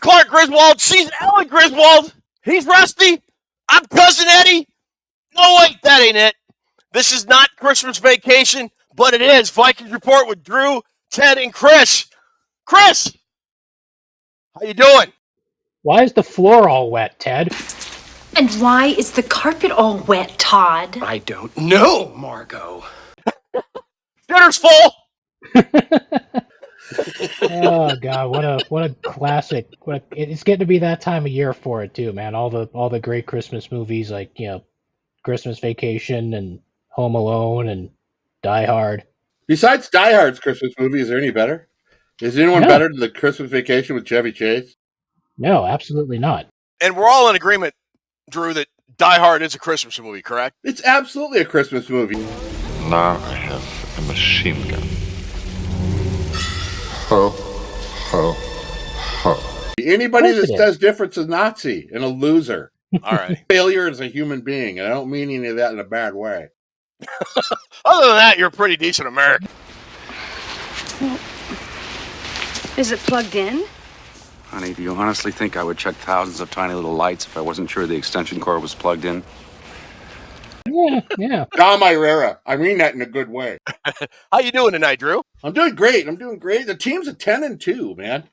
Clark Griswold. She's Ellen Griswold. He's Rusty. I'm Cousin Eddie. No, wait, that ain't it. This is not Christmas Vacation, but it is Vikings Report with Drew, Ted, and Chris. Chris, how you doing? Why is the floor all wet, Ted? And why is the carpet all wet, Todd? I don't know, Margot. Dinner's full. Oh God, what a classic! It's getting to be that time of year for it too, man. All the great Christmas movies like Christmas Vacation and Home Alone and Die Hard. Besides Die Hard's Christmas movie, is there any better? Is anyone better than the Christmas Vacation with Chevy Chase? No, absolutely not. And we're all in agreement, Drew, that Die Hard is a Christmas movie, correct? It's absolutely a Christmas movie. Now I have a machine gun. Ho, ho, ho. Anybody that says different is a Nazi and a loser. All right. Failure is a human being, and I don't mean any of that in a bad way. Other than that, you're a pretty decent American. Is it plugged in? Honey, do you honestly think I would check thousands of tiny little lights if I wasn't sure the extension cord was plugged in? Yeah. Dom Irera. I mean that in a good way. How you doing tonight, Drew? I'm doing great. The team's at 10-2, man.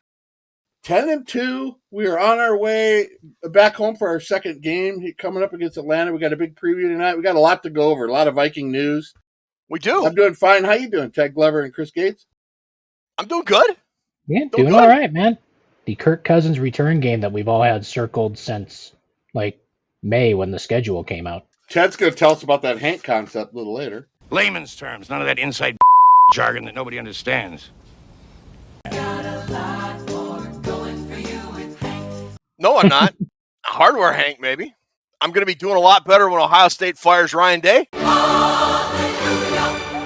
10-2. We are on our way back home for our second game coming up against Atlanta. We got a big preview tonight. We got a lot to go over, a lot of Viking news. We do. I'm doing fine. How you doing, Ted Glover and Chris Gates? I'm doing good. Yeah, doing all right, man. The Kirk Cousins return game that we've all had circled since like May when the schedule came out. Ted's going to tell us about that Hank concept a little later. Layman's terms, none of that inside jargon that nobody understands. No, I'm not. Hardware Hank, maybe. I'm going to be doing a lot better when Ohio State fires Ryan Day. Hallelujah,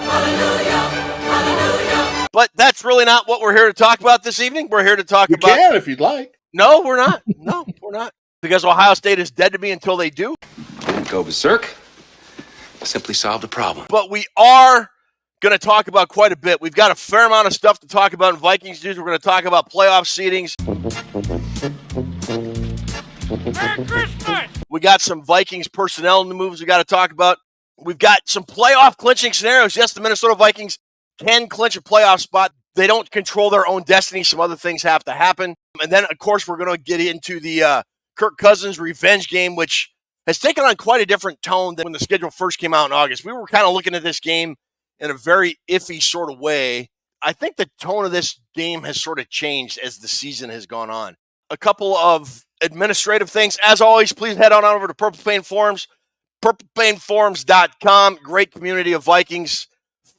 hallelujah, hallelujah. But that's really not what we're here to talk about this evening. We're here to talk about... You can if you'd like. No, we're not. No, we're not. Because Ohio State is dead to me until they do. Didn't go berserk. Simply solved a problem. But we are going to talk about quite a bit. We've got a fair amount of stuff to talk about in Vikings news. We're going to talk about playoff seedings. Merry Christmas! We got some Vikings personnel moves we got to talk about. We've got some playoff clinching scenarios. Yes, the Minnesota Vikings can clinch a playoff spot. They don't control their own destiny. Some other things have to happen. And then, of course, we're going to get into the Kirk Cousins revenge game, which has taken on quite a different tone than when the schedule first came out in August. We were kind of looking at this game in a very iffy sort of way. I think the tone of this game has sort of changed as the season has gone on. A couple of administrative things. As always, please head on over to Purple Pain Forums, purplepainforums.com. Great community of Vikings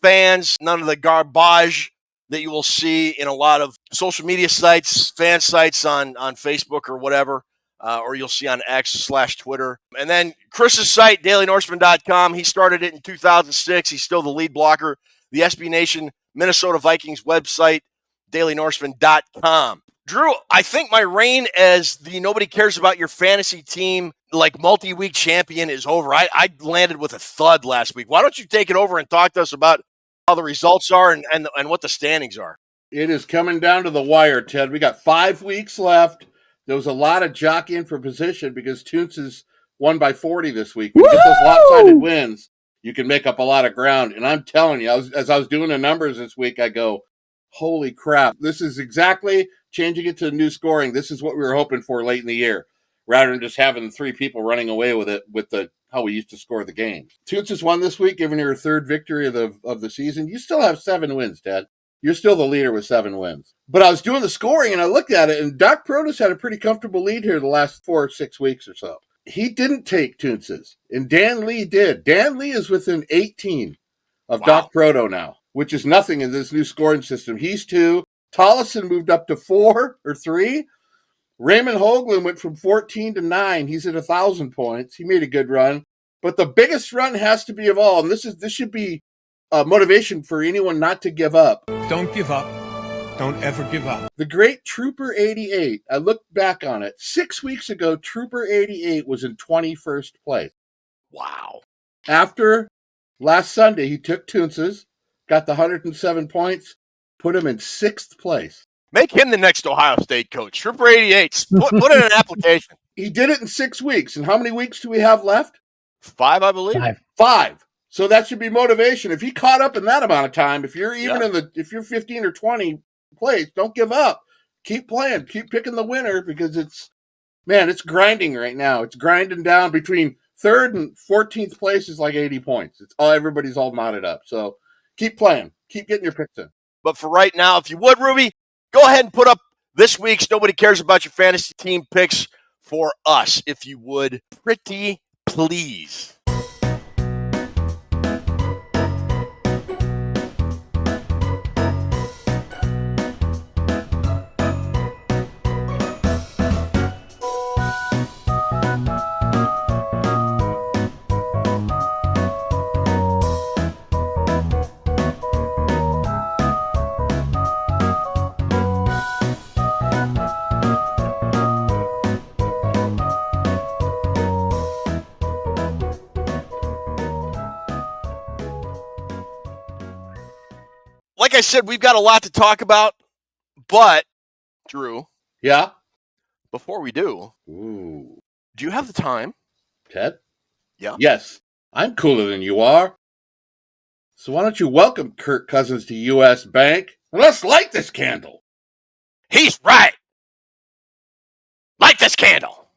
fans. None of the garbage that you will see in a lot of social media sites, fan sites on Facebook or whatever, or you'll see on X/Twitter. And then Chris's site, dailynorseman.com. He started it in 2006. He's still the lead blocker. The SB Nation Minnesota Vikings website, dailynorseman.com. Drew, I think my reign as the nobody cares about your fantasy team, like multi-week champion, is over. I landed with a thud last week. Why don't you take it over and talk to us about how the results are and what the standings are? It is coming down to the wire, Ted. We got 5 weeks left. There was a lot of jockeying for position because Toons has won by 40 this week. When you get those lopsided wins, you can make up a lot of ground. And I'm telling you, as I was doing the numbers this week, I go, holy crap. This is exactly changing it to the new scoring. This is what we were hoping for late in the year, rather than just having 3 people running away with it with how we used to score the game. Toots has won this week, giving her 3rd victory of the season. You still have 7 wins, Ted. You're still the leader with 7 wins. But I was doing the scoring, and I looked at it, and Doc Protus had a pretty comfortable lead here the last 4 or 6 weeks or so. He didn't take Toons's, and Dan Lee did. Dan Lee is within 18 of Doc Proto now, which is nothing in this new scoring system. He's 2. Tollison moved up to 4 or 3. Raymond Hoagland went from 14 to 9. He's at 1,000 points. He made a good run. But the biggest run has to be of all, and this should be motivation for anyone not to give up. Don't give up. Don't ever give up. The great Trooper 88. I looked back on it. 6 weeks ago, Trooper 88 was in 21st place. Wow. After last Sunday, he took Toons's, got the 107 points, put him in 6th place. Make him the next Ohio State coach. Trooper 88. Put in an application. He did it in 6 weeks. And how many weeks do we have left? 5, I believe. 5. So that should be motivation. If he caught up in that amount of time, if you're even if you're 15 or 20 plays, don't give up. Keep playing. Keep picking the winner because it's grinding right now. It's grinding down between 3rd and 14th place is like 80 points. It's all everybody's all knotted up. So keep playing. Keep getting your picks in. But for right now, if you would, Ruby, go ahead and put up this week's Nobody Cares About Your Fantasy Team picks for us, if you would. Pretty please. Like I said, we've got a lot to talk about, but, Drew. Yeah? Before we do, do you have the time? Ted? Yeah? Yes. I'm cooler than you are. So why don't you welcome Kirk Cousins to U.S. Bank, and let's light this candle. He's right. Light this candle.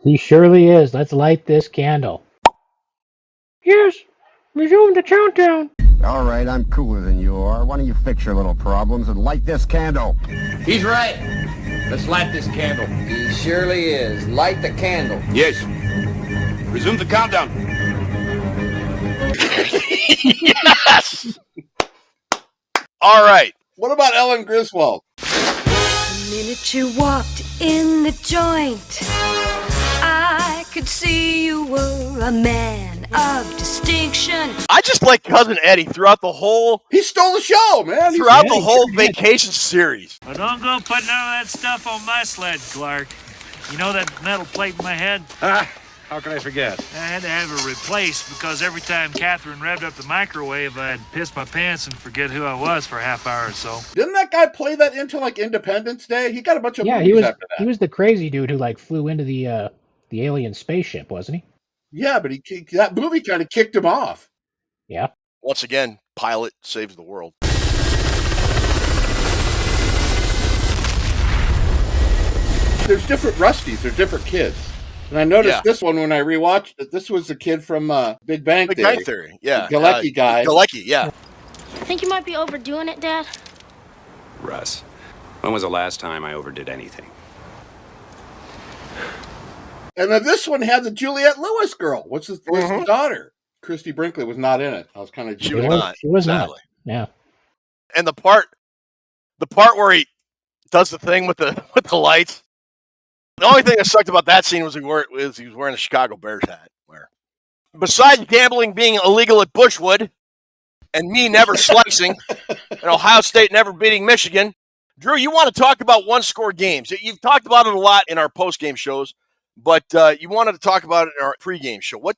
He surely is. Let's light this candle. Yes. Resume the countdown. All right, I'm cooler than you are. Why don't you fix your little problems and light this candle? He's right. Let's light this candle. He surely is. Light the candle. Yes. Resume the countdown. Yes! All right. What about Ellen Griswold? The minute you walked in the joint, I could see you were a man of distinction. I just like Cousin Eddie throughout the whole... He stole the show, man. Throughout the whole vacation series. Well, don't go putting none of that stuff on my sled, Clark. You know that metal plate in my head? How can I forget? I had to have it replaced because every time Catherine revved up the microwave, I'd piss my pants and forget who I was for a half hour or so. Didn't that guy play that into like Independence Day? He got a bunch of movies he was after that. he was the crazy dude who like flew into the alien spaceship, wasn't he? Yeah, but that movie kind of kicked him off. Yeah. Once again, pilot saves the world. There's different Rusties. There's different kids. And I noticed this one when I rewatched it. This was the kid from Big Bang Theory. Big Bang Theory, yeah. The Galecki guy. Galecki, yeah. Think you might be overdoing it, Dad? Russ, when was the last time I overdid anything? And then this one had the Juliette Lewis girl. What's his daughter? Christy Brinkley was not in it. I was kind of She was not. Yeah. And the part where he does the thing with the lights. The only thing that sucked about that scene was he was wearing a Chicago Bears hat. Besides gambling being illegal at Bushwood, and me never slicing, and Ohio State never beating Michigan, Drew, you want to talk about one-score games. You've talked about it a lot in our post-game shows, but you wanted to talk about it in our pre-game show. What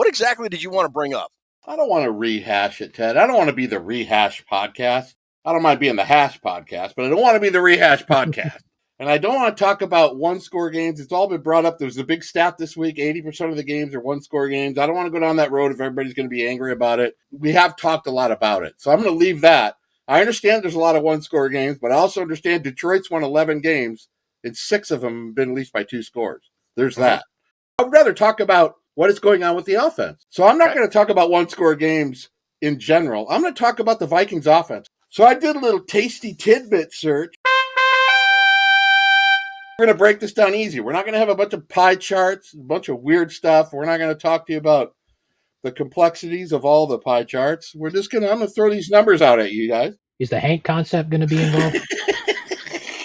exactly did you want to bring up? I don't want to rehash it, Ted. I don't want to be the rehash podcast. I don't mind being the hash podcast, but I don't want to be the rehash podcast. And I don't want to talk about one-score games. It's all been brought up. There was a big stat this week. 80% of the games are one-score games. I don't want to go down that road if everybody's going to be angry about it. We have talked a lot about it. So I'm going to leave that. I understand there's a lot of one-score games, but I also understand Detroit's won 11 games, and 6 of them have been at least by 2 scores. There's that. I'd rather talk about what is going on with the offense. So I'm not going to talk about one-score games in general. I'm going to talk about the Vikings offense. So I did a little tasty tidbit search. We're going to break this down easy. We're not going to have a bunch of pie charts, a bunch of weird stuff. We're not going to talk to you about the complexities of all the pie charts. I'm going to throw these numbers out at you guys. Is the Hank concept going to be involved?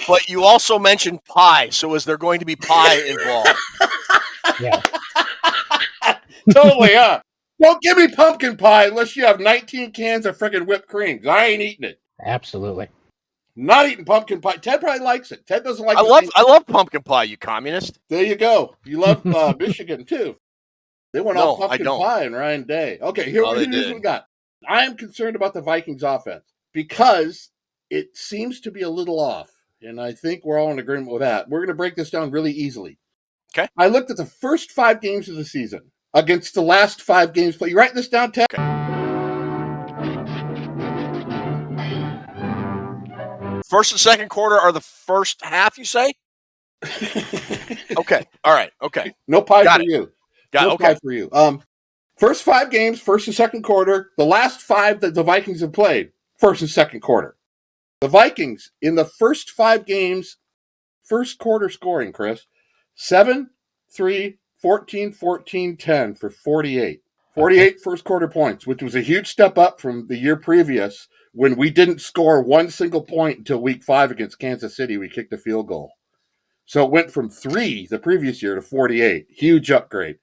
But you also mentioned pie, so is there going to be pie involved? Yeah. Totally, huh? Don't give me pumpkin pie unless you have 19 cans of freaking whipped cream. I ain't eating it. Absolutely. Not eating pumpkin pie. Ted probably likes it. Ted doesn't like I love pumpkin pie, you communist. There you go. You love Michigan, too. They went all pumpkin pie and Ryan Day. Okay, here's what we got. I am concerned about the Vikings offense because it seems to be a little off. And I think we're all in agreement with that. We're going to break this down really easily. Okay. I looked at the first 5 games of the season against the last 5 games played. You writing this down, Ted? Okay. First and second quarter are the first half, you say? Okay. All right. Okay. No pie Got for it. you. No pie for you. First 5 games, first and second quarter. The last 5 that the Vikings have played, first and second quarter. The Vikings in the first 5 games, first quarter scoring, Chris, 7, 3, 14, 14, 10 for 48. 48 first quarter points, which was a huge step up from the year previous when we didn't score one single point until week 5 against Kansas City. We kicked a field goal. So it went from 3 the previous year to 48. Huge upgrade.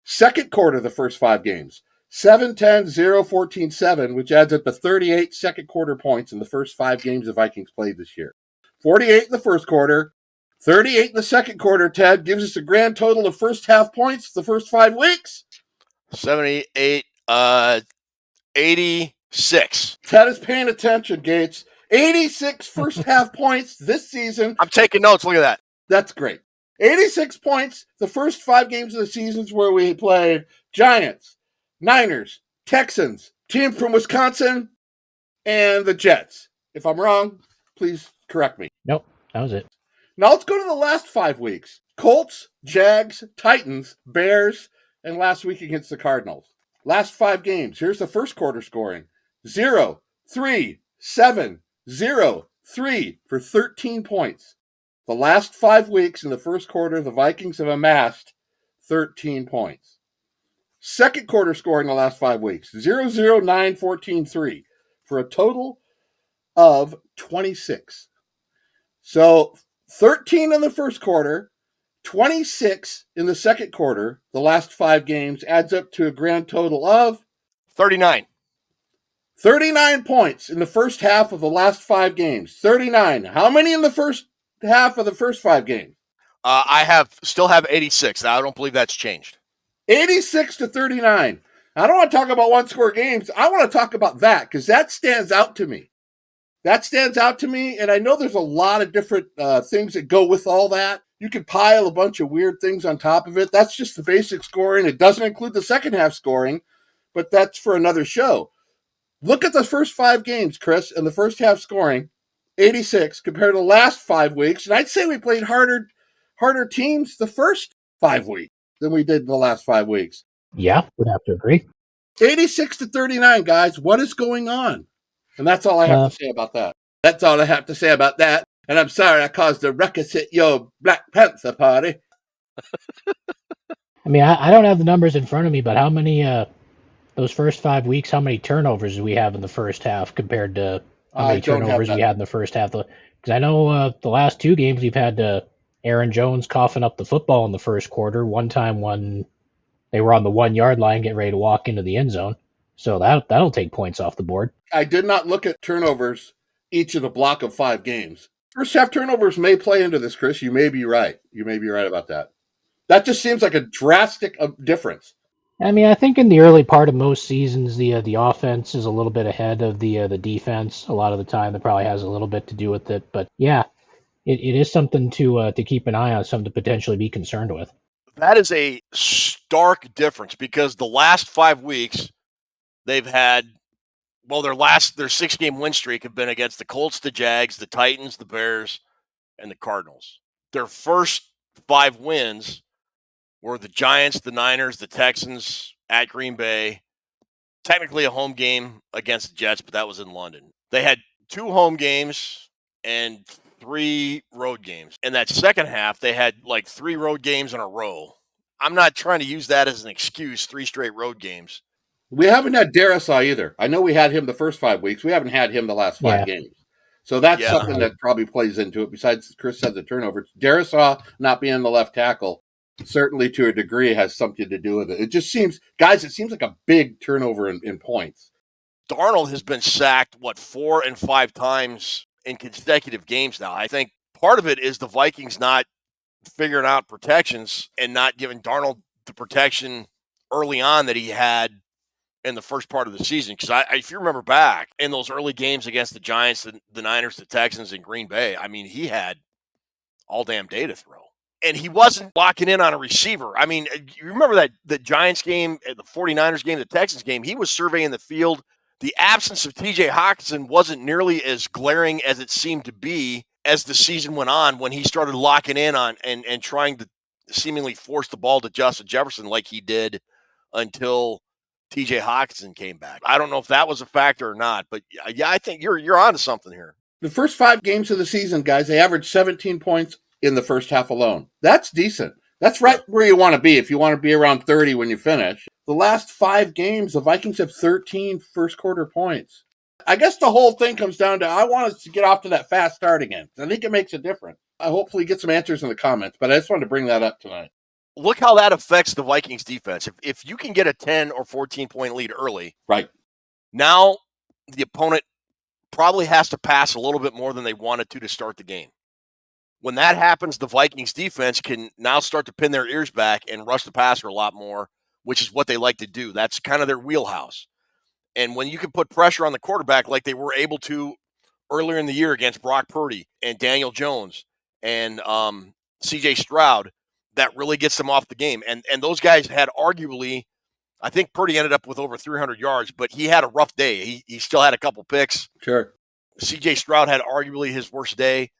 Second quarter, the first 5 games, 7, 10, 0, 14, 7, which adds up to 38 second quarter points in the first 5 games the Vikings played this year. 48 in the first quarter, 38 in the second quarter, Ted, gives us a grand total of first half points the first 5 weeks. 78, 86. Ted is paying attention, Gates. 86 first half points this season. I'm taking notes. Look at that. That's great. 86 points the first 5 games of the seasons where we played Giants, Niners, Texans, team from Wisconsin, and the Jets. If I'm wrong, please correct me. Nope, that was it. Now let's go to the last 5 weeks. Colts, Jags, Titans, Bears, and last week against the Cardinals. Last 5 games. Here's the first quarter scoring. 0, 3, 7, 0, 3 for 13 points. The last 5 weeks in the first quarter, the Vikings have amassed 13 points. Second quarter scoring the last 5 weeks, 0, 0, 9, 14, 3 for a total of 26. So 13 in the first quarter, 26 in the second quarter, the last 5 games adds up to a grand total of 39. 39 points in the first half of the last 5 games. 39. How many in the first half of the first 5 games? I still have 86. I don't believe that's changed. 86 to 39. I don't want to talk about one-score games. I want to talk about that because that stands out to me. That stands out to me, and I know there's a lot of different things that go with all that. You can pile a bunch of weird things on top of it. That's just the basic scoring. It doesn't include the second half scoring, but that's for another show. Look at the first 5 games, Chris, and the first half scoring, 86 compared to the last 5 weeks. And I'd say we played harder teams the first 5 weeks than we did in the last 5 weeks. Yeah, would have to agree. 86 to 39, guys. What is going on? And that's all I have to say about that. That's all I have to say about that. And I'm sorry I caused a ruckus at your Black Panther party. I mean, I don't have the numbers in front of me, but how many those first 5 weeks, how many turnovers do we have in the first half compared to how many turnovers we had in the first half? Because I know the last 2 games we've had Aaron Jones coughing up the football in the first quarter. One time when they were on the 1-yard line getting ready to walk into the end zone. So that'll take points off the board. I did not look at turnovers each of the block of 5 games. First half turnovers may play into this, Chris. You may be right. You may be right about that. That just seems like a drastic difference. I mean, I think in the early part of most seasons, the offense is a little bit ahead of the defense. A lot of the time, that probably has a little bit to do with it. But yeah, it is something to keep an eye on, something to potentially be concerned with. That is a stark difference because the last 5 weeks they've had, well, their 6-game win streak have been against the Colts, the Jags, the Titans, the Bears, and the Cardinals. Their first 5 wins were the Giants, the Niners, the Texans, at Green Bay. Technically a home game against the Jets, but that was in London. They had 2 home games and 3 road games. In that second half, they had like 3 road games in a row. I'm not trying to use that as an excuse, 3 straight road games. We haven't had Darisaw either. I know we had him the first 5 weeks. We haven't had him the last 5 games. So that's something that probably plays into it. Besides, Chris said the turnovers. Darisaw not being the left tackle, certainly to a degree, has something to do with it. It just seems, guys, it seems like a big turnover in points. Darnold has been sacked, 4 and 5 times in consecutive games now. I think part of it is the Vikings not figuring out protections and not giving Darnold the protection early on that he had in the first part of the season. Because if you remember back in those early games against the Giants, the Niners, the Texans, and Green Bay, I mean, he had all damn day to throw. And he wasn't locking in on a receiver. I mean, you remember that the Giants game, the 49ers game, the Texans game, he was surveying the field. The absence of TJ Hawkinson wasn't nearly as glaring as it seemed to be as the season went on when he started locking in on and trying to seemingly force the ball to Justin Jefferson like he did until TJ Hawkinson came back. I don't know if that was a factor or not, but yeah, I think you're onto something here. The first 5 games of the season, guys, they averaged 17 points in the first half alone. That's decent. That's right where you want to be if you want to be around 30 when you finish. The last 5 games, the Vikings have 13 first quarter points. I guess the whole thing comes down to I want us to get off to that fast start again. I think it makes a difference. I hopefully get some answers in the comments, but I just wanted to bring that up tonight. Look how that affects the Vikings defense. If you can get a 10 or 14-point lead early, right now the opponent probably has to pass a little bit more than they wanted to start the game. When that happens, the Vikings defense can now start to pin their ears back and rush the passer a lot more, which is what they like to do. That's kind of their wheelhouse. And when you can put pressure on the quarterback like they were able to earlier in the year against Brock Purdy and Daniel Jones and C.J. Stroud, that really gets them off the game. And those guys had arguably, I think Purdy ended up with over 300 yards, but he had a rough day. He still had a couple picks. Sure. C.J. Stroud had arguably his worst day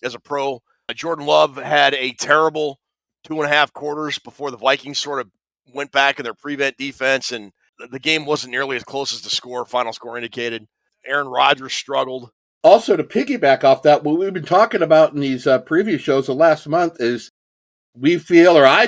as a pro. Jordan Love had a terrible 2.5 quarters before the Vikings sort of went back in their prevent defense, and the game wasn't nearly as close as the final score indicated. Aaron Rodgers struggled. Also, to piggyback off that, what we've been talking about in these preview shows the last month is I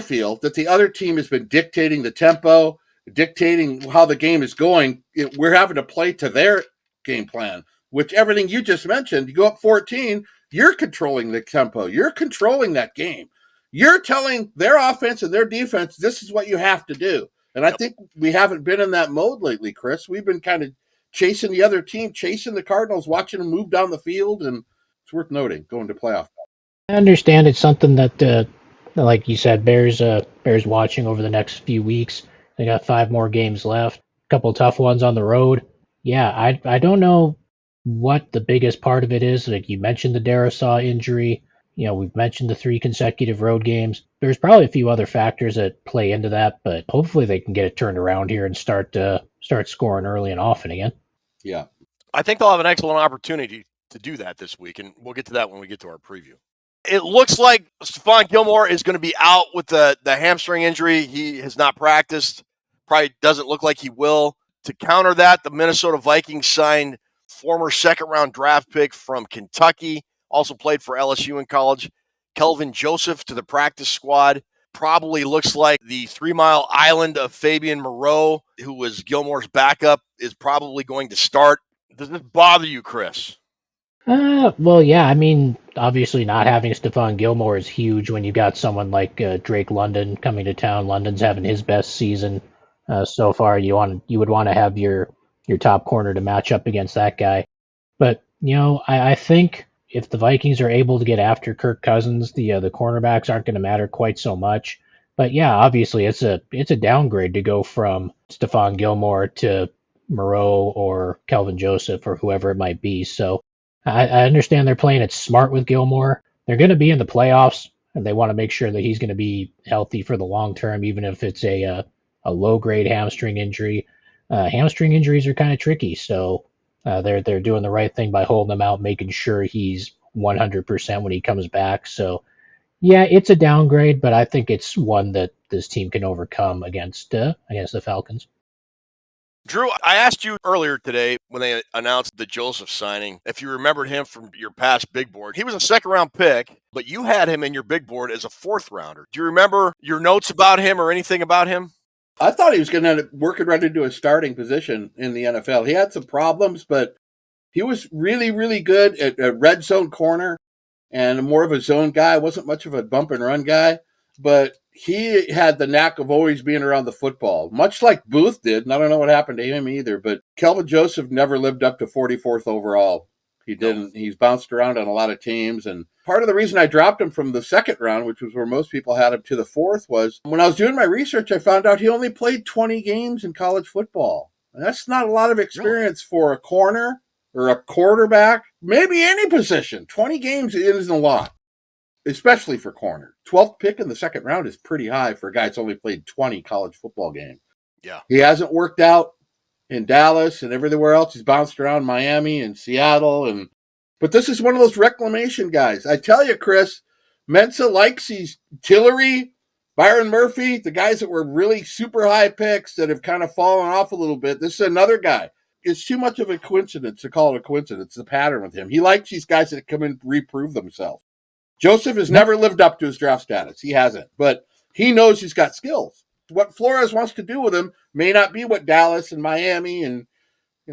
feel, that the other team has been dictating the tempo, dictating how the game is going. We're having to play to their game plan, which everything you just mentioned, you go up 14, you're controlling the tempo. You're controlling that game. You're telling their offense and their defense, this is what you have to do. And I think we haven't been in that mode lately, Chris. We've been kind of chasing the other team, chasing the Cardinals, watching them move down the field, and it's worth noting going to playoff. I understand it's something that, like you said, Bears watching over the next few weeks. They got 5 more games left, a couple tough ones on the road. Yeah, I don't know what the biggest part of it is. Like you mentioned the Darisaw injury. We've mentioned the 3 consecutive road games. There's probably a few other factors that play into that, but hopefully they can get it turned around here and start scoring early and often again. Yeah. I think they'll have an excellent opportunity to do that this week, and we'll get to that when we get to our preview. It looks like Stephon Gilmore is going to be out with the hamstring injury. He has not practiced. Probably doesn't look like he will. To counter that, the Minnesota Vikings signed former second-round draft pick from Kentucky, also played for LSU in college, Kelvin Joseph, to the practice squad. Probably looks like the 3 Mile Island of Fabian Moreau, who was Gilmore's backup, is probably going to start. Does this bother you, Chris? Well, yeah. I mean, obviously, not having Stephon Gilmore is huge when you got someone like Drake London coming to town. London's having his best season so far. You would want to have your top corner to match up against that guy. But I think if the Vikings are able to get after Kirk Cousins, the cornerbacks aren't going to matter quite so much. But yeah, obviously, it's a downgrade to go from Stephon Gilmore to Moreau or Kelvin Joseph or whoever it might be. So I understand they're playing it smart with Gilmore. They're going to be in the playoffs, and they want to make sure that he's going to be healthy for the long term, even if it's a low-grade hamstring injury. Hamstring injuries are kind of tricky, so they're doing the right thing by holding him out, making sure he's 100% when he comes back. So, yeah, it's a downgrade, but I think it's one that this team can overcome against the Falcons. Drew, I asked you earlier today when they announced the Joseph signing, if you remembered him from your past big board. He was a second-round pick, but you had him in your big board as a fourth-rounder. Do you remember your notes about him or anything about him? I thought he was going to end up working right into a starting position in the NFL. He had some problems, but he was really, really good at a red zone corner and more of a zone guy. Wasn't much of a bump and run guy, but he had the knack of always being around the football, much like Booth did. And I don't know what happened to him either, but Kelvin Joseph never lived up to 44th overall. He didn't. He's bounced around on a lot of teams. And part of the reason I dropped him from the second round, which was where most people had him, to the fourth, was when I was doing my research, I found out he only played 20 games in college football. That's not a lot of experience for a corner or a quarterback, maybe any position. 20 games isn't a lot, especially for corner. 12th pick in the second round is pretty high for a guy that's only played 20 college football games. Yeah. He hasn't worked out in Dallas and everywhere else. He's bounced around Miami and Seattle. But this is one of those reclamation guys. I tell you, Chris, Mensa likes these Tillery, Byron Murphy, the guys that were really super high picks that have kind of fallen off a little bit. This is another guy. It's too much of a coincidence to call it a coincidence. It's the pattern with him. He likes these guys that come and reprove themselves. Joseph has never lived up to his draft status. He hasn't. But he knows he's got skills. What Flores wants to do with him may not be what Dallas and Miami and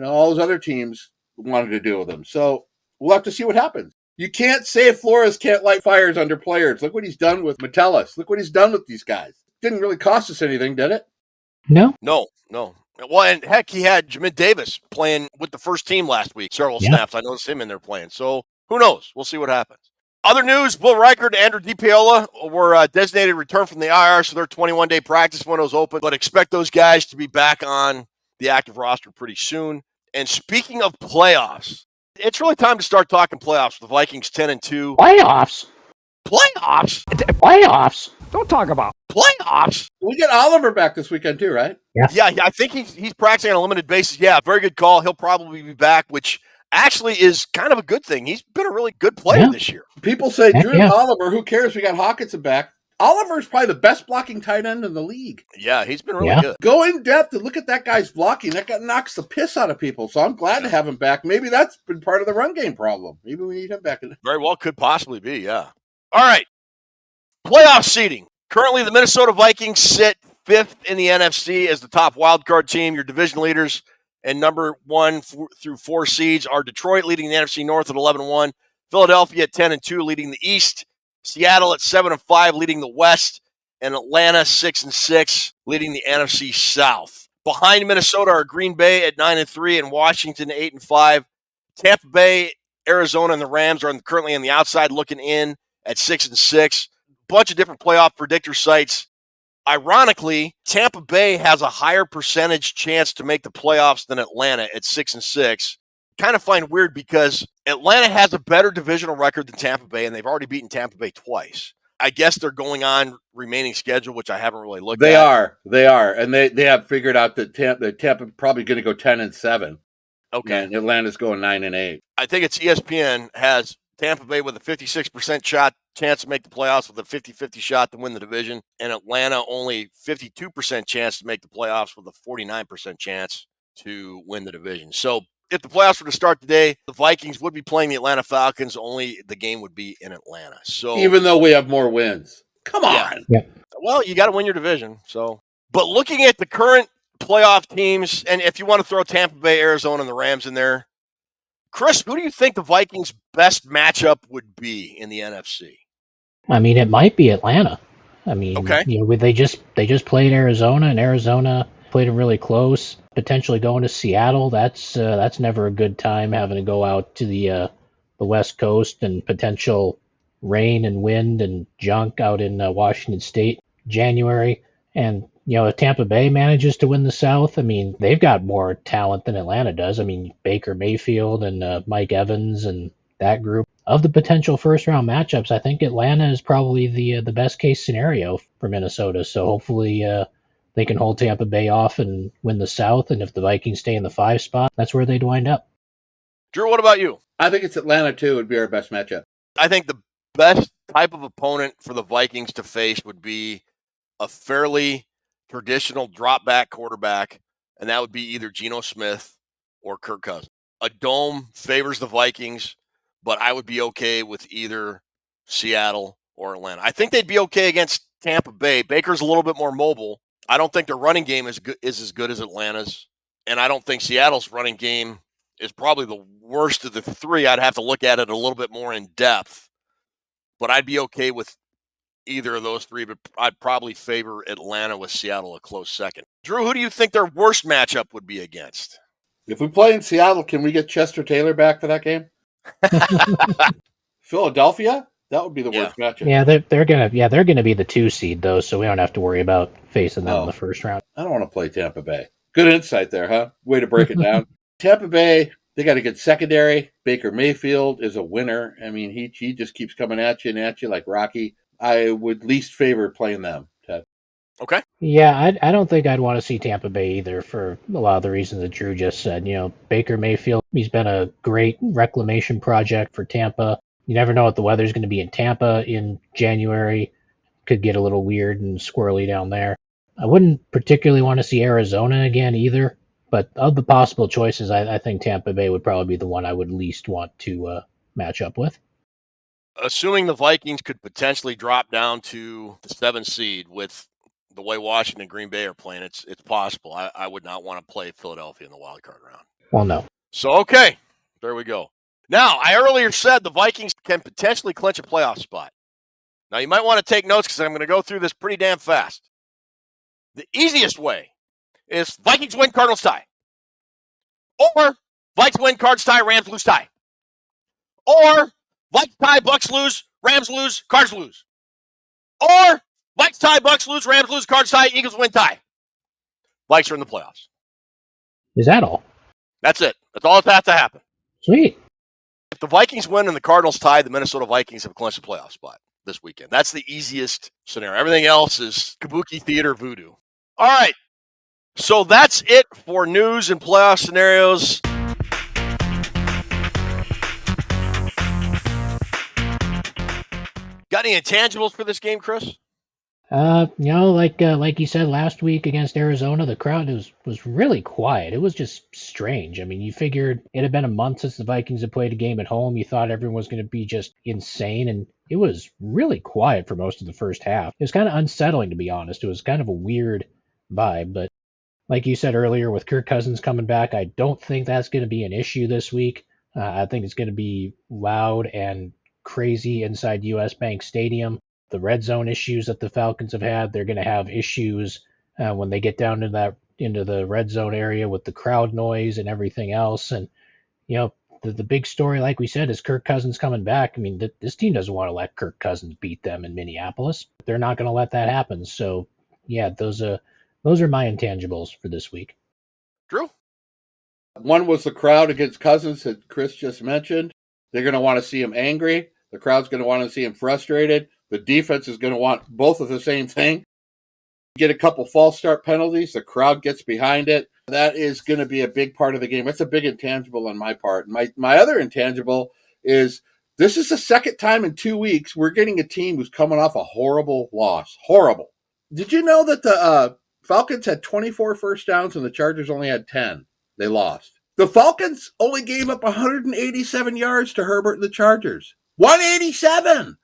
all those other teams wanted to do with him. So we'll have to see what happens. You can't say Flores can't light fires under players. Look what he's done with Metellus. Look what he's done with these guys. Didn't really cost us anything, did it? No. Well, and heck, he had Jamin Davis playing with the first team last week. Several snaps. I noticed him in there playing. So who knows? We'll see what happens. Other news, Will Reichard and Andrew DiPaola were designated return from the IR, so their 21-day practice window's open. But expect those guys to be back on the active roster pretty soon. And speaking of playoffs, it's really time to start talking playoffs. The Vikings 10-2. Playoffs? Don't talk about playoffs. We get Oliver back this weekend too, right? Yeah. I think he's practicing on a limited basis. Yeah, very good call. He'll probably be back, which actually is kind of a good thing. He's been a really good player this year. People say, Drew Oliver, who cares? We got Hawkinson back. Oliver's probably the best blocking tight end in the league. Yeah, he's been really good. Go in depth and look at that guy's blocking. That guy knocks the piss out of people. So I'm glad to have him back. Maybe that's been part of the run game problem. Maybe we need him back. Very well could possibly be, yeah. All right. Playoff seeding. Currently, the Minnesota Vikings sit 5th in the NFC as the top wildcard team. Your division leaders and number 1 through 4 seeds are Detroit leading the NFC North at 11-1, Philadelphia at 10-2 leading the East, Seattle at 7-5 leading the West, and Atlanta 6-6 leading the NFC South. Behind Minnesota are Green Bay at 9-3 and Washington 8-5. Tampa Bay, Arizona, and the Rams are currently on the outside looking in at 6-6. Bunch of different playoff predictor sites. Ironically, Tampa Bay has a higher percentage chance to make the playoffs than Atlanta at 6-6. Kind of find weird because Atlanta has a better divisional record than Tampa Bay, and they've already beaten Tampa Bay twice. I guess they're going on remaining schedule, which I haven't really looked at. They are, and they have figured out that Tampa probably going to go 10-7. Okay, and Atlanta's going 9-8. I think it's ESPN has Tampa Bay with a 56% chance to make the playoffs with a 50-50 shot to win the division, and Atlanta only 52% chance to make the playoffs with a 49% chance to win the division. So if the playoffs were to start today, the Vikings would be playing the Atlanta Falcons, only the game would be in Atlanta. So even though we have more wins. Come on. Yeah. Well, you got to win your division. So, but looking at the current playoff teams, and if you want to throw Tampa Bay, Arizona, and the Rams in there, Chris, who do you think the Vikings' best matchup would be in the NFC? I mean, it might be Atlanta. I mean, they just played Arizona, and Arizona played them really close. Potentially going to Seattle, that's never a good time, having to go out to the West Coast and potential rain and wind and junk out in Washington State January. And if Tampa Bay manages to win the South, I mean, they've got more talent than Atlanta does. I mean, Baker Mayfield and Mike Evans and that group. Of the potential first-round matchups, I think Atlanta is probably the best case scenario for Minnesota. So hopefully they can hold Tampa Bay off and win the South. And if the Vikings stay in the 5 spot, that's where they'd wind up. Drew, what about you? I think it's Atlanta, too, would be our best matchup. I think the best type of opponent for the Vikings to face would be a fairly traditional drop-back quarterback, and that would be either Geno Smith or Kirk Cousins. A dome favors the Vikings, but I would be okay with either Seattle or Atlanta. I think they'd be okay against Tampa Bay. Baker's a little bit more mobile. I don't think their running game is as good as Atlanta's, and I don't think Seattle's running game is probably the worst of the 3. I'd have to look at it a little bit more in depth, but I'd be okay with either of those 3, but I'd probably favor Atlanta with Seattle a close second. Drew, who do you think their worst matchup would be against? If we play in Seattle, can we get Chester Taylor back for that game? Philadelphia? That would be the worst matchup. Yeah, they're gonna be the 2 seed though, so we don't have to worry about facing them in the first round. I don't want to play Tampa Bay. Good insight there, huh? Way to break it down. Tampa Bay, they got a good secondary. Baker Mayfield is a winner. I mean, he just keeps coming at you like Rocky. I would least favor playing them, Ted. Okay. Yeah, I don't think I'd want to see Tampa Bay either for a lot of the reasons that Drew just said. Baker Mayfield, he's been a great reclamation project for Tampa. You never know what the weather's going to be in Tampa in January. Could get a little weird and squirrely down there. I wouldn't particularly want to see Arizona again either, but of the possible choices, I think Tampa Bay would probably be the one I would least want to match up with. Assuming the Vikings could potentially drop down to the 7th seed with the way Washington and Green Bay are playing, it's possible. I would not want to play Philadelphia in the wild card round. Well, no. So, okay, there we go. Now, I earlier said the Vikings can potentially clinch a playoff spot. Now, you might want to take notes because I'm going to go through this pretty damn fast. The easiest way is Vikings win, Cardinals tie. Or Vikings win, Cards tie, Rams lose tie. Or Vikings tie, Bucks lose, Rams lose, Cards lose. Or Vikings tie, Bucks lose, Rams lose, Cards tie, Eagles win tie. Vikings are in the playoffs. Is that all? That's it. That's all that has to happen. Sweet. If the Vikings win and the Cardinals tie, the Minnesota Vikings have clinched a playoff spot this weekend. That's the easiest scenario. Everything else is kabuki theater voodoo. All right. So that's it for news and playoff scenarios. Got any intangibles for this game, Chris? Like you said last week against Arizona, the crowd was really quiet. It was just strange. I mean, you figured it had been a month since the Vikings had played a game at home. You thought everyone was going to be just insane, and it was really quiet for most of the first half. It was kind of unsettling, to be honest. It was kind of a weird vibe, but like you said earlier, with Kirk Cousins coming back, I don't think that's going to be an issue this week. I think it's going to be loud and crazy inside US Bank Stadium. The red zone issues that the Falcons have had, they're going to have issues when they get down into the red zone area with the crowd noise and everything else. And the big story, like we said, is Kirk Cousins coming back. I mean, this team doesn't want to let Kirk Cousins beat them in Minneapolis. They're not going to let that happen. So yeah, those are my intangibles for this week. Drew? One was the crowd against Cousins that Chris just mentioned. They're going to want to see him angry. The crowd's going to want to see him frustrated. The defense is going to want both of the same thing. Get a couple false start penalties. The crowd gets behind it. That is going to be a big part of the game. That's a big intangible on my part. My other intangible is this is the second time in 2 weeks we're getting a team who's coming off a horrible loss. Horrible. Did you know that the Falcons had 24 first downs and the Chargers only had 10? They lost. The Falcons only gave up 187 yards to Herbert and the Chargers. 187!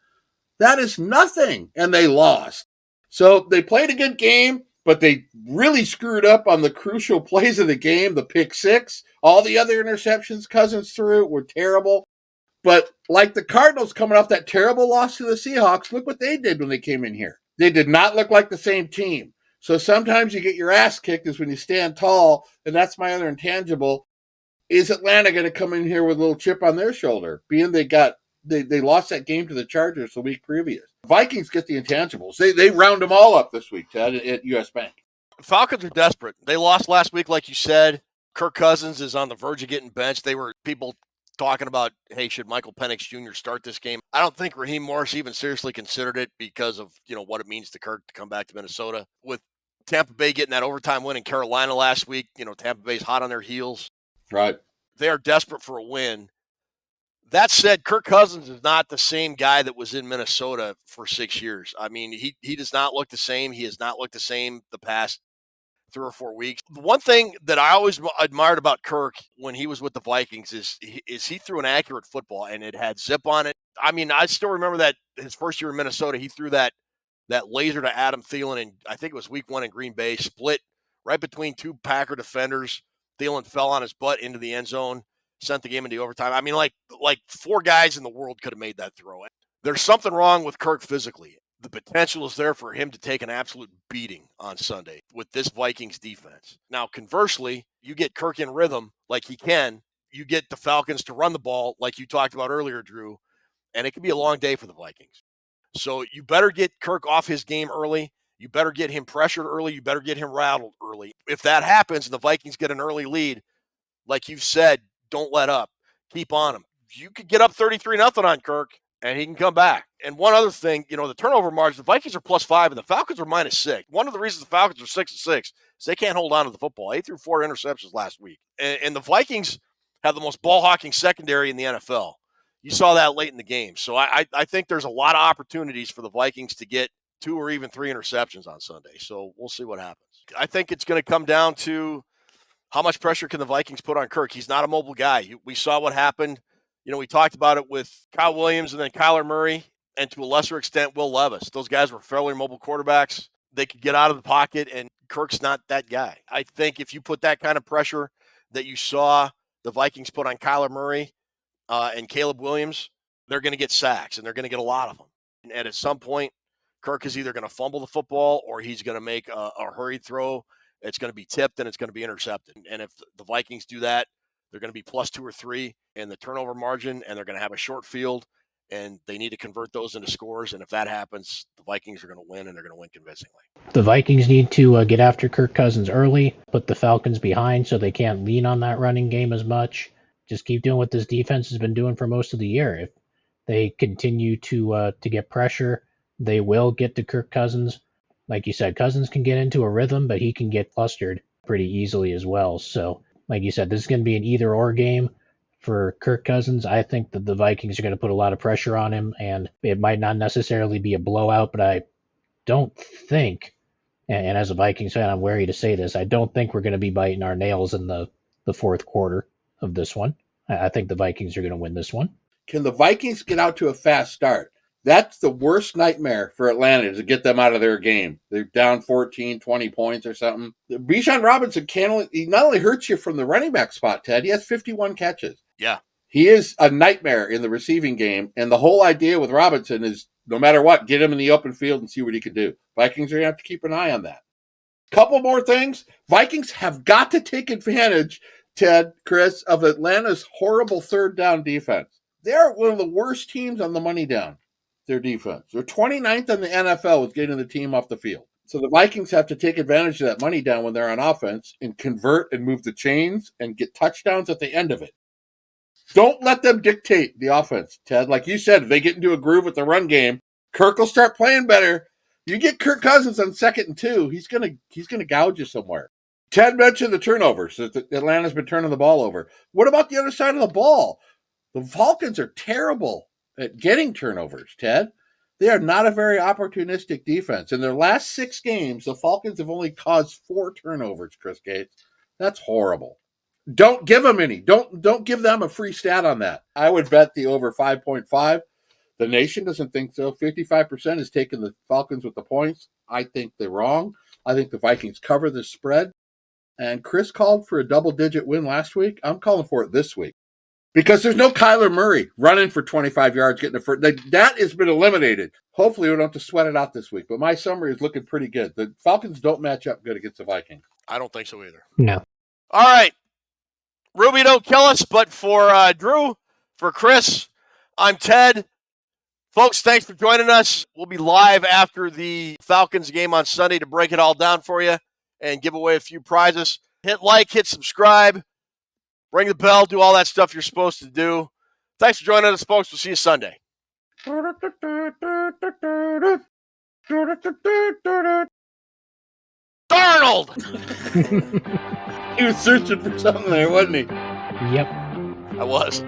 That is nothing. And they lost. So they played a good game, but they really screwed up on the crucial plays of the game, the pick six. All the other interceptions Cousins threw were terrible. But like the Cardinals coming off that terrible loss to the Seahawks, look what they did when they came in here. They did not look like the same team. So sometimes you get your ass kicked is when you stand tall, and that's my other intangible. Is Atlanta going to come in here with a little chip on their shoulder, being they lost that game to the Chargers the week previous? Vikings get the intangibles. They round them all up this week, Ted, at US Bank. Falcons are desperate. They lost last week, like you said. Kirk Cousins is on the verge of getting benched. They were people talking about, hey, should Michael Penix Jr. start this game? I don't think Raheem Morris even seriously considered it because of what it means to Kirk to come back to Minnesota. With Tampa Bay getting that overtime win in Carolina last week, Tampa Bay's hot on their heels. Right. They are desperate for a win. That said, Kirk Cousins is not the same guy that was in Minnesota for 6 years. I mean, he does not look the same. He has not looked the same the past 3 or 4 weeks. The one thing that I always admired about Kirk when he was with the Vikings is he threw an accurate football, and it had zip on it. I mean, I still remember that his first year in Minnesota, he threw that laser to Adam Thielen, and I think it was week 1 in Green Bay, split right between two Packer defenders. Thielen fell on his butt into the end zone, sent the game into overtime. I mean, like 4 guys in the world could have made that throw. There's something wrong with Kirk physically. The potential is there for him to take an absolute beating on Sunday with this Vikings defense. Now, conversely, you get Kirk in rhythm like he can. You get the Falcons to run the ball like you talked about earlier, Drew, and it could be a long day for the Vikings. So you better get Kirk off his game early You better get him pressured early. You better get him rattled early. If that happens and the Vikings get an early lead, like you've said, don't let up. Keep on him. You could get up 33-0 on Kirk, and he can come back. And one other thing, the turnover margin, the Vikings are +5 and the Falcons are -6. One of the reasons the Falcons are 6-6 is they can't hold on to the football. They threw 4 interceptions last week. And the Vikings have the most ball-hawking secondary in the NFL. You saw that late in the game. So I think there's a lot of opportunities for the Vikings to get 2 or even 3 interceptions on Sunday. So we'll see what happens. I think it's going to come down to how much pressure can the Vikings put on Kirk. He's not a mobile guy. We saw what happened. We talked about it with Kyle Williams and then Kyler Murray, and to a lesser extent, Will Levis. Those guys were fairly mobile quarterbacks. They could get out of the pocket, and Kirk's not that guy. I think if you put that kind of pressure that you saw the Vikings put on Kyler Murray and Caleb Williams, they're going to get sacks, and they're going to get a lot of them. And at some point, Kirk is either going to fumble the football or he's going to make a hurried throw. It's going to be tipped and it's going to be intercepted. And if the Vikings do that, they're going to be +2 or 3 in the turnover margin, and they're going to have a short field, and they need to convert those into scores. And if that happens, the Vikings are going to win, and they're going to win convincingly. The Vikings need to get after Kirk Cousins early, put the Falcons behind so they can't lean on that running game as much. Just keep doing what this defense has been doing for most of the year. If they continue to get pressure, they will get to Kirk Cousins. Like you said, Cousins can get into a rhythm, but he can get flustered pretty easily as well. So, like you said, this is going to be an either-or game for Kirk Cousins. I think that the Vikings are going to put a lot of pressure on him, and it might not necessarily be a blowout, but I don't think, and as a Vikings fan, I'm wary to say this, I don't think we're going to be biting our nails in the fourth quarter of this one. I think the Vikings are going to win this one. Can the Vikings get out to a fast start? That's the worst nightmare for Atlanta, is to get them out of their game. They're down 14, 20 points or something. Bijan Robinson he not only hurts you from the running back spot, Ted, he has 51 catches. Yeah. He is a nightmare in the receiving game, and the whole idea with Robinson is no matter what, get him in the open field and see what he can do. Vikings are going to have to keep an eye on that. Couple more things. Vikings have got to take advantage, Ted, Chris, of Atlanta's horrible third down defense. They're one of the worst teams on the money down. Their defense. They're 29th in the NFL with getting the team off the field. So the Vikings have to take advantage of that money down when they're on offense and convert and move the chains and get touchdowns at the end of it. Don't let them dictate the offense, Ted. Like you said, if they get into a groove with the run game, Kirk will start playing better. You get Kirk Cousins on 2nd and 2, he's gonna gouge you somewhere. Ted mentioned the turnovers. Atlanta's been turning the ball over. What about the other side of the ball? The Falcons are terrible at getting turnovers, Ted. They are not a very opportunistic defense. In their last 6 games, the Falcons have only caused 4 turnovers, Chris Gates. That's horrible. Don't give them any. Don't give them a free stat on that. I would bet the over 5.5. The nation doesn't think so. 55% is taking the Falcons with the points. I think they're wrong. I think the Vikings cover the spread. And Chris called for a double-digit win last week. I'm calling for it this week. Because there's no Kyler Murray running for 25 yards, getting the first. That has been eliminated. Hopefully, we don't have to sweat it out this week. But my summary is looking pretty good. The Falcons don't match up good against the Vikings. I don't think so either. No. All right. Ruby, don't kill us. But for Drew, for Chris, I'm Ted. Folks, thanks for joining us. We'll be live after the Falcons game on Sunday to break it all down for you and give away a few prizes. Hit like, hit subscribe. Ring the bell, do all that stuff you're supposed to do. Thanks for joining us, folks. We'll see you Sunday. Darnold! He was searching for something there, wasn't he? Yep. I was.